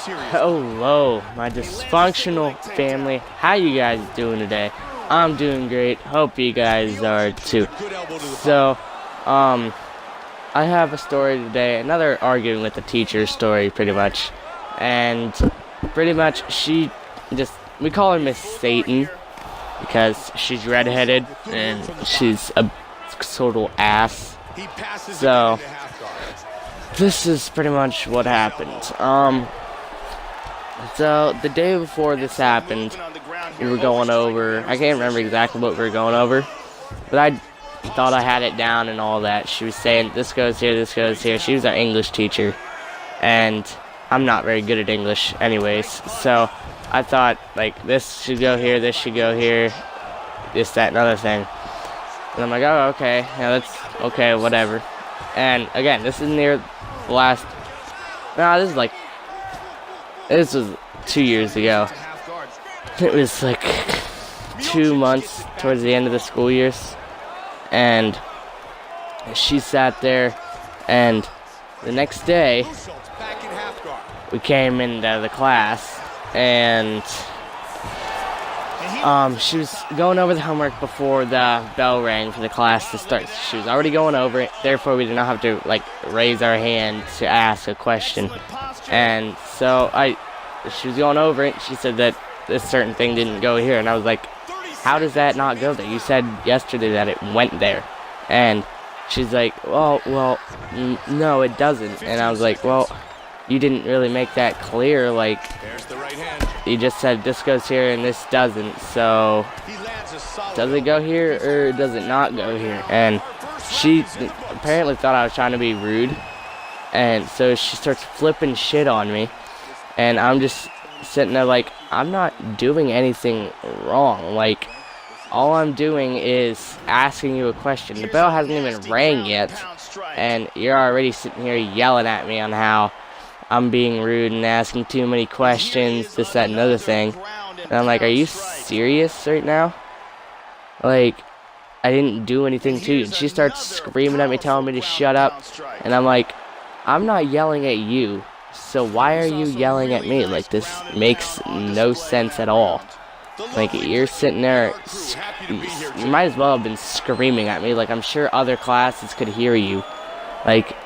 Hello, my dysfunctional family. How you guys doing today? I'm doing great. Hope you guys are too. So, I have a story today. Another arguing with the teacher story, pretty much. And pretty much, we call her Miss Satan because she's redheaded and she's a total ass. So, this is pretty much what happened. So the day before this happened, we were going over, I can't remember exactly what we were going over, but I thought I had it down and all that. She was saying, this goes here, this goes here. She was our English teacher, and I'm not very good at English anyways, so I thought, like, this should go here, this should go here, this, that, and other thing. And I'm like, oh, okay, yeah, that's okay, whatever. And again, this is near the last, this was 2 years ago. It was like 2 months towards the end of the school years. And she sat there, and the next day, we came into the class, and she was going over the homework before the bell rang for the class to start. She was already going over it, therefore we did not have to, like, raise our hand to ask a question. And so she was going over it, she said that this certain thing didn't go here, and I was like, how does that not go there? You said yesterday that it went there. And she's like, well, no, it doesn't. And I was like, well, you didn't really make that clear, like, you just said this goes here and this doesn't, so does it go here or does it not go here? And she apparently thought I was trying to be rude, and so she starts flipping shit on me, and I'm just sitting there like, I'm not doing anything wrong, like, all I'm doing is asking you a question. The bell hasn't even rang yet, and you're already sitting here yelling at me on how I'm being rude and asking too many questions, this, that, and other thing. And I'm like, are you serious right now? Like, I didn't do anything to you. And she starts screaming at me, telling me to shut up. And I'm like, I'm not yelling at you, so why are you yelling at me? Like, this makes no sense at all. Like, you're sitting there, you might as well have been screaming at me. Like, I'm sure other classes could hear you. Like,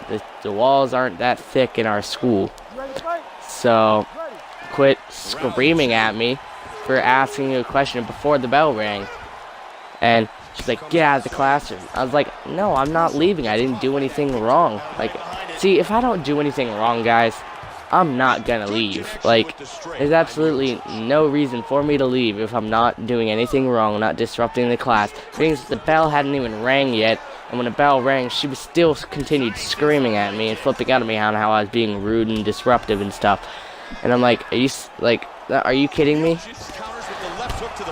the walls aren't that thick in our school. So, quit screaming at me for asking you a question before the bell rang. And she's like, get out of the classroom. I was like, no, I'm not leaving. I didn't do anything wrong. Like, see, if I don't do anything wrong, guys, I'm not gonna leave. Like, there's absolutely no reason for me to leave if I'm not doing anything wrong, not disrupting the class. Because the bell hadn't even rang yet, and when the bell rang, she was still continued screaming at me and flipping out at me on how I was being rude and disruptive and stuff. And I'm like, are you kidding me?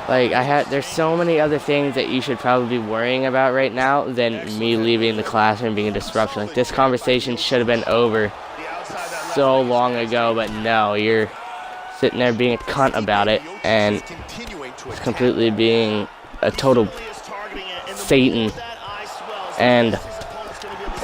Like, there's so many other things that you should probably be worrying about right now than me leaving the classroom and being a disruption. Like, this conversation should have been over so long ago, but no, you're sitting there being a cunt about it and completely being a total Satan. And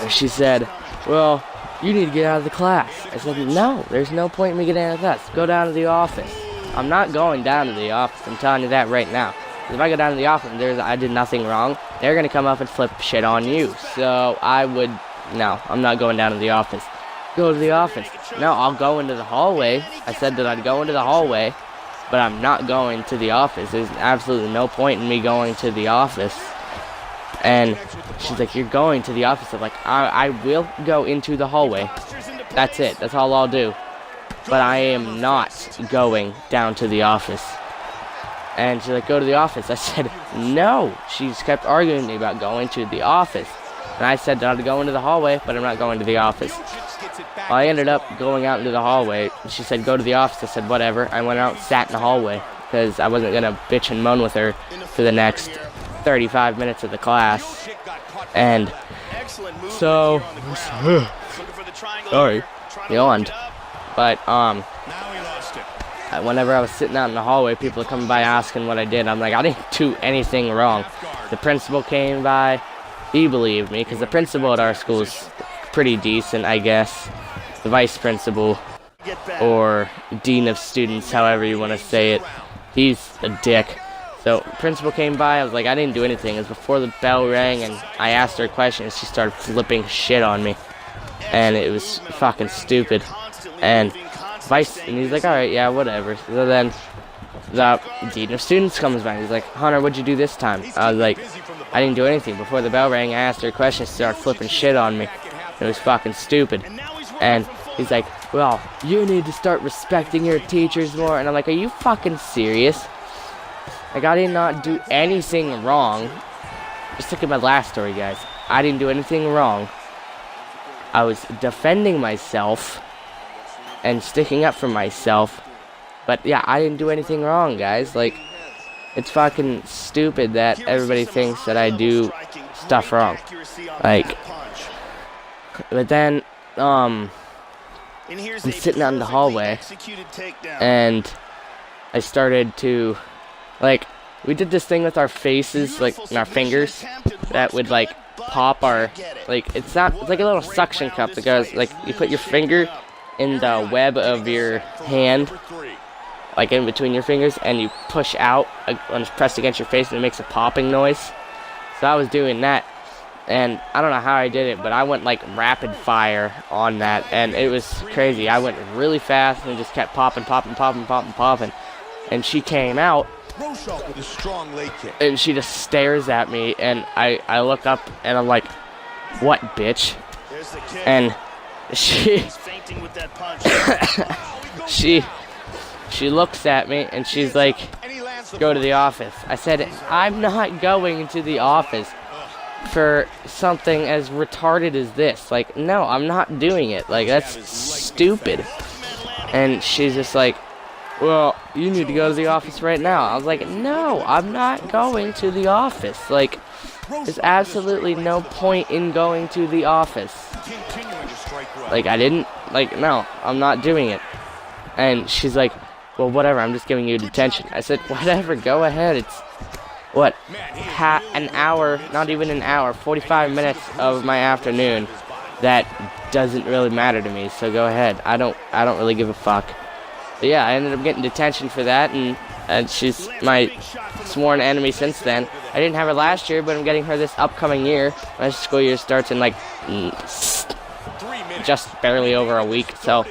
she said, well, you need to get out of the class. I said, no, there's no point in me getting out of the class. Go down to the office. I'm not going down to the office. I'm telling you that right now. If I go down to the office and I did nothing wrong, they're going to come up and flip shit on you. So no, I'm not going down to the office. Go to the office. No, I'll go into the hallway. I said that I'd go into the hallway, but I'm not going to the office. There's absolutely no point in me going to the office. And she's like, you're going to the office. I'm like, I will go into the hallway. That's it. That's all I'll do. But I am not going down to the office. And she's like, go to the office. I said, no. She kept arguing with me about going to the office. And I said that I'd go into the hallway, but I'm not going to the office. Well, I ended up going out into the hallway. She said, go to the office. I said, whatever. I went out and sat in the hallway because I wasn't going to bitch and moan with her for the next 35 minutes of the class. And so, sorry, yawned. But, whenever I was sitting out in the hallway, people were coming by asking what I did. I'm like, I didn't do anything wrong. The principal came by. He believed me, because the principal at our school is pretty decent, I guess. The vice principal or dean of students, however you want to say it. He's a dick. So principal came by. I was like, I didn't do anything. It was before the bell rang, and I asked her a question, and she started flipping shit on me, and it was fucking stupid. And he's like, all right, yeah, whatever. So then the dean of students comes by. He's like, Hunter, what'd you do this time? I was like, I didn't do anything. Before the bell rang, I asked her a question. She started flipping shit on me. It was fucking stupid. And he's like, well, you need to start respecting your teachers more. And I'm like, are you fucking serious? Like, I did not do anything wrong. Just look at my last story, guys. I didn't do anything wrong. I was defending myself and sticking up for myself. But yeah, I didn't do anything wrong, guys. Like, it's fucking stupid that everybody thinks that I do stuff wrong. Like, but then, I'm sitting out in the hallway, and I started to, like, we did this thing with our faces, like, and our fingers, that would, like, pop our, like, it's like a little suction cup that goes, like, you put your finger in the web of your hand, like, in between your fingers, and you push out, when it's pressed against your face, and it makes a popping noise. So I was doing that, and I don't know how I did it, but I went, like, rapid fire on that, and it was crazy. I went really fast, and just kept popping, and she came out, with a strong leg kick. and she just stares at me, and I look up, and I'm like, what, bitch? And she looks at me, and she's like, go to the office. I said, I'm not going to the office for something as retarded as this. Like, no, I'm not doing it. Like, that's stupid. And she's just like, well, you need to go to the office right now. I was like, no, I'm not going to the office. Like, there's absolutely no point in going to the office. Like, I didn't, like, no, I'm not doing it. And she's like, well, whatever, I'm just giving you detention. I said, whatever, go ahead. It's, what, an hour, not even an hour, 45 minutes of my afternoon. That doesn't really matter to me, so go ahead. I don't really give a fuck. But yeah, I ended up getting detention for that, and she's my sworn enemy since then. I didn't have her last year, but I'm getting her this upcoming year. My school year starts in, like, just barely over a week, so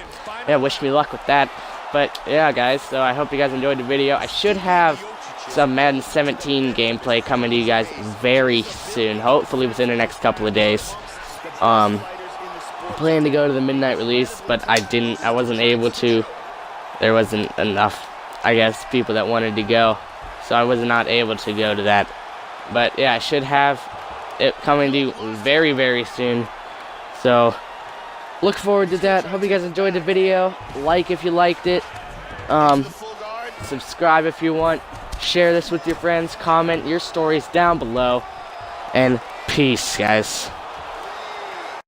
yeah, wish me luck with that. But yeah, guys, so I hope you guys enjoyed the video. I should have some Madden 17 gameplay coming to you guys very soon, hopefully within the next couple of days. I plan to go to the midnight release, but I wasn't able to. There wasn't enough, I guess, people that wanted to go, so I was not able to go to that. But yeah, I should have it coming to you very, very soon. So look forward to that. Hope you guys enjoyed the video. Like if you liked it. Subscribe if you want. Share this with your friends. Comment your stories down below. And peace, guys.